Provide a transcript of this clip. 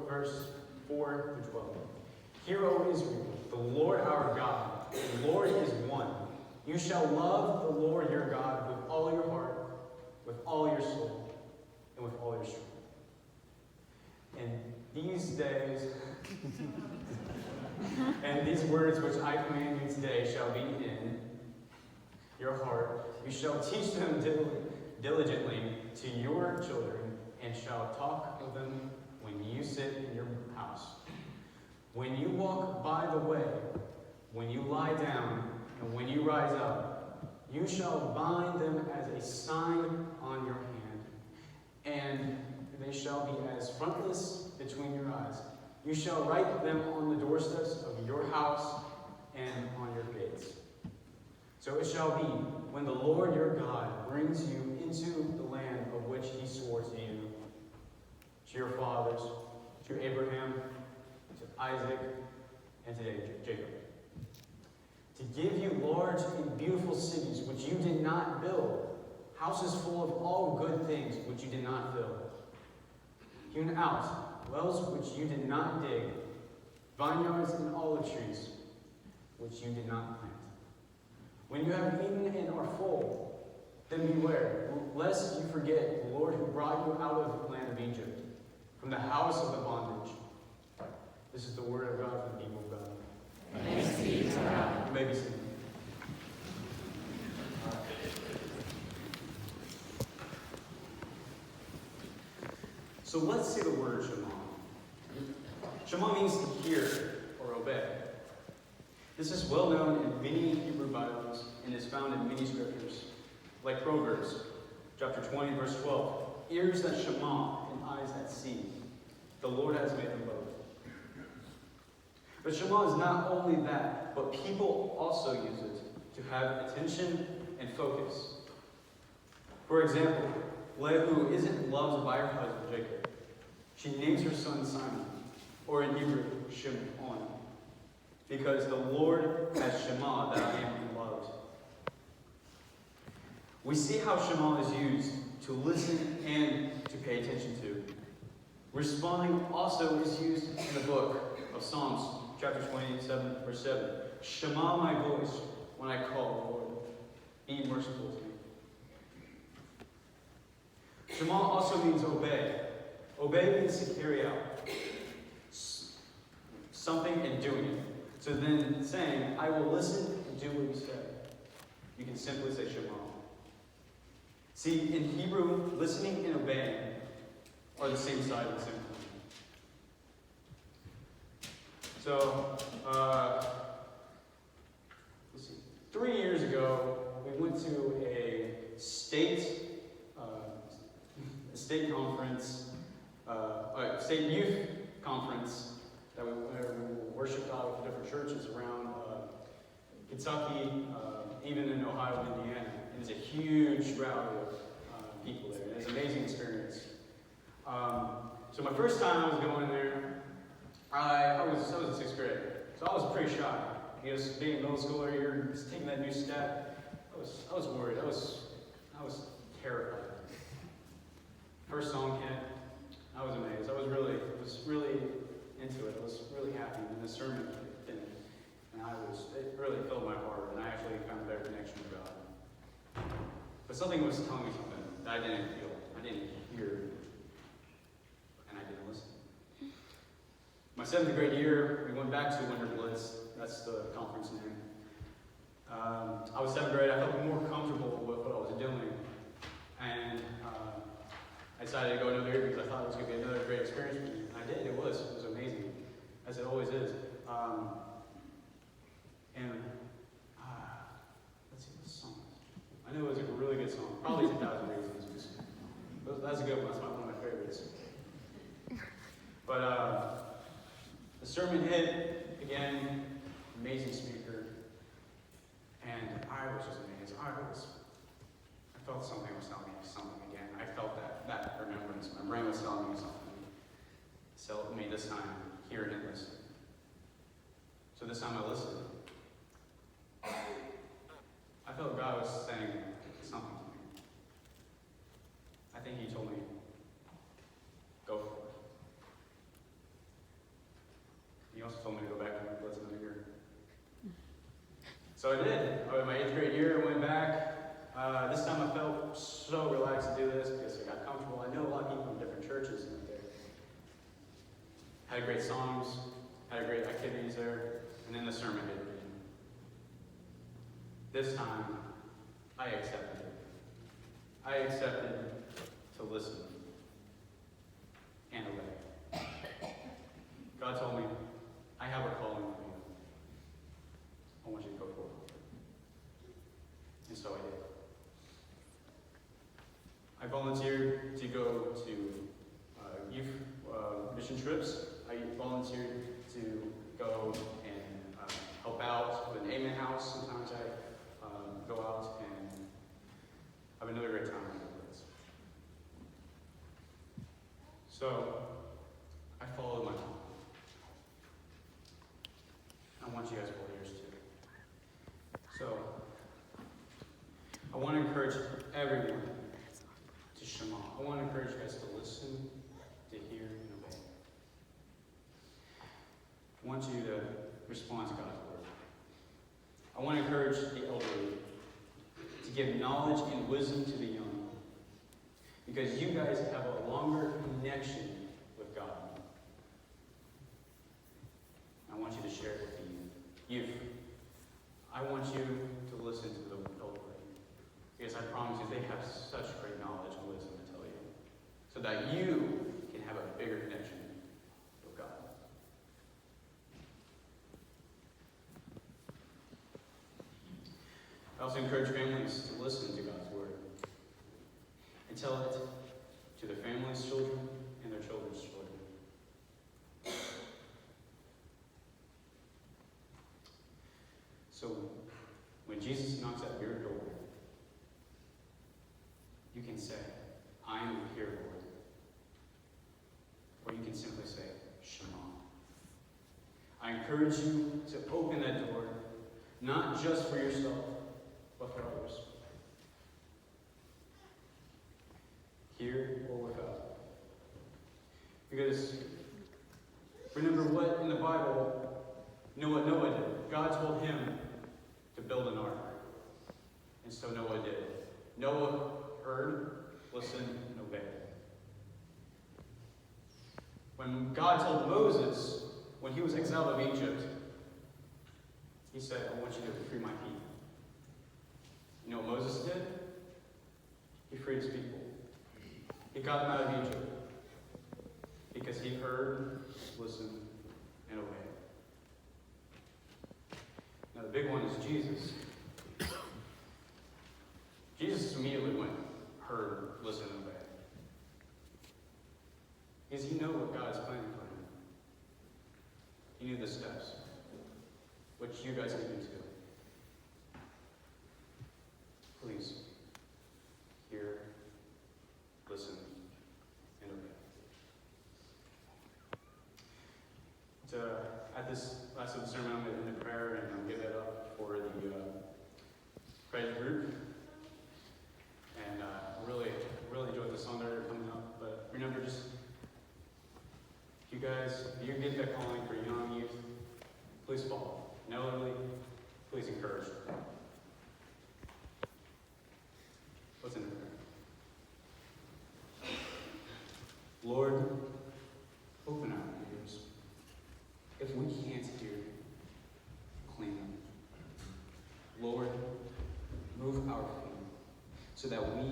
verse 4 through 12. Hear, O Israel, the Lord our God, the Lord is one. You shall love the Lord your God with all your heart, with all your soul, and with all your strength. And these days, and these words which I command you today shall be in your heart. You shall teach them diligently to your children, and shall talk of them when you sit in your house, when you walk by the way, when you lie down, and when you rise up. You shall bind them as a sign on your hand, and they shall be as frontlets between your eyes. You shall write them on the doorsteps of your house and on your gates. So it shall be, when the Lord your God brings you into the land of which he swore to you, to your fathers, to Abraham, to Isaac, and to Jacob, to give you large and beautiful cities which you did not build, houses full of all good things which you did not fill, hewn out, wells which you did not dig, vineyards and olive trees which you did not plant. When you have eaten and are full, then beware, lest you forget the Lord who brought you out of the land of Egypt, from the house of the bondage. This is the word of God for the people of God. Thanks be to God. You may be seated. So let's see the word Shema. Shema means to hear or obey. This is well known in many Hebrew Bibles and is found in many scriptures, like Proverbs, chapter 20, verse 12. Ears that Shema and eyes that see. The Lord has made them both. But Shema is not only that, but people also use it to have attention and focus. For example, Leah, who isn't loved by her husband Jacob, she names her son Simon, or in Hebrew, Shimon, because the Lord has Shema, that I am loved. We see how Shema is used to listen and to pay attention to. Responding also is used in the book of Psalms, chapter 27, verse 7. Shema my voice when I call, Lord. Be merciful to me. Shema also means obey. Obey means to carry out something and doing it. So then saying, I will listen and do what you say. You can simply say Shema. See, in Hebrew, listening and obeying are the same side of the same coin. So, let's see. 3 years ago, we went to a state conference, state youth conference that we worshipped out of different churches around Kentucky, even in Ohio and Indiana. It was a huge rally of people there. It was an amazing experience. So my first time I was going there, I was in 6th grade, so I was pretty shy. Because being a middle schooler, you're just taking that new step. I was worried. I was terrified. First song hit, I was amazed. I was really into it. I was really happy. And the sermon finished, and it really filled my heart, and I actually found a better connection with God. But something was telling me something that I didn't feel, I didn't hear, and I didn't listen. My 7th grade year, we went back to Winter Blitz. That's the conference name. I was 7th grade. I felt more comfortable with what I was doing, and I decided to go another year because I thought it was going to be another great experience for me. And I did. It was amazing, as it always is. Let's see what song. I know it was a really good song. Probably 2,000 Reasons. That's a good one. That's one of my favorites. But the sermon hit again. Amazing speaker, and I was just amazed. I felt something was telling me something again. I felt that remembrance. My brain was telling me something. So let me this time hear it and listen. So this time I listened. I felt God was saying something to me. I think He told me, go for it. So I did. In my 8th grade year, I went back. This time I felt so relaxed to do this because I got comfortable. I know a lot of people from different churches went there. Had great songs, had great activities there, and then the sermon hit me. This time, I accepted it. I accepted to listen and obey. God told me, I have a calling for you. I want you to go forward. And so I did. I volunteered to go to youth mission trips. I volunteered to go and help out with an Amen house. Sometimes I go out and have another great time in the place. So I followed my mom. I want you guys to follow yours too. So I want to encourage everyone to Shema. I want to encourage you guys to listen, to hear, and obey. I want you to respond to God's word. I want to encourage the elderly to give knowledge and wisdom to the young, because you guys have a longer connection with God. I want you to share it with the youth. I want you to listen to the elderly, because I promise you they have such great knowledge and wisdom to tell you, so that you can have a bigger connection with God. I also encourage families to listen to God's word and tell it to their families' children and their children's children. So when Jesus knocks at your door, you can say, I am here, Lord. Or you can simply say, Shema. I encourage you to open that door, not just for yourself, but for others. Here or without. Because remember what in the Bible, Noah did. God told him to build an ark. And so Noah did. Noah heard, listened, and obeyed. When God told Moses, when he was exiled of Egypt, he said, I want you to free my people. You know what Moses did? He freed his people. He got them out of Egypt because he heard, listened, and obeyed. Now the big one is Jesus. Jesus immediately went, heard, listened, and obeyed. Because he knew what God is planning for him. He knew the steps, which you guys can do too. Please, hear, listen, and obey. At this last of the sermon, I'm going to end in prayer and I'll give it up for the praise group. And really enjoyed the song that are coming up. But remember, just if you get that calling for young youth, please follow. And elderly, please encourage them. What's in the prayer? Lord, open our ears. If we can't hear, clean them. Lord, move our feet so that we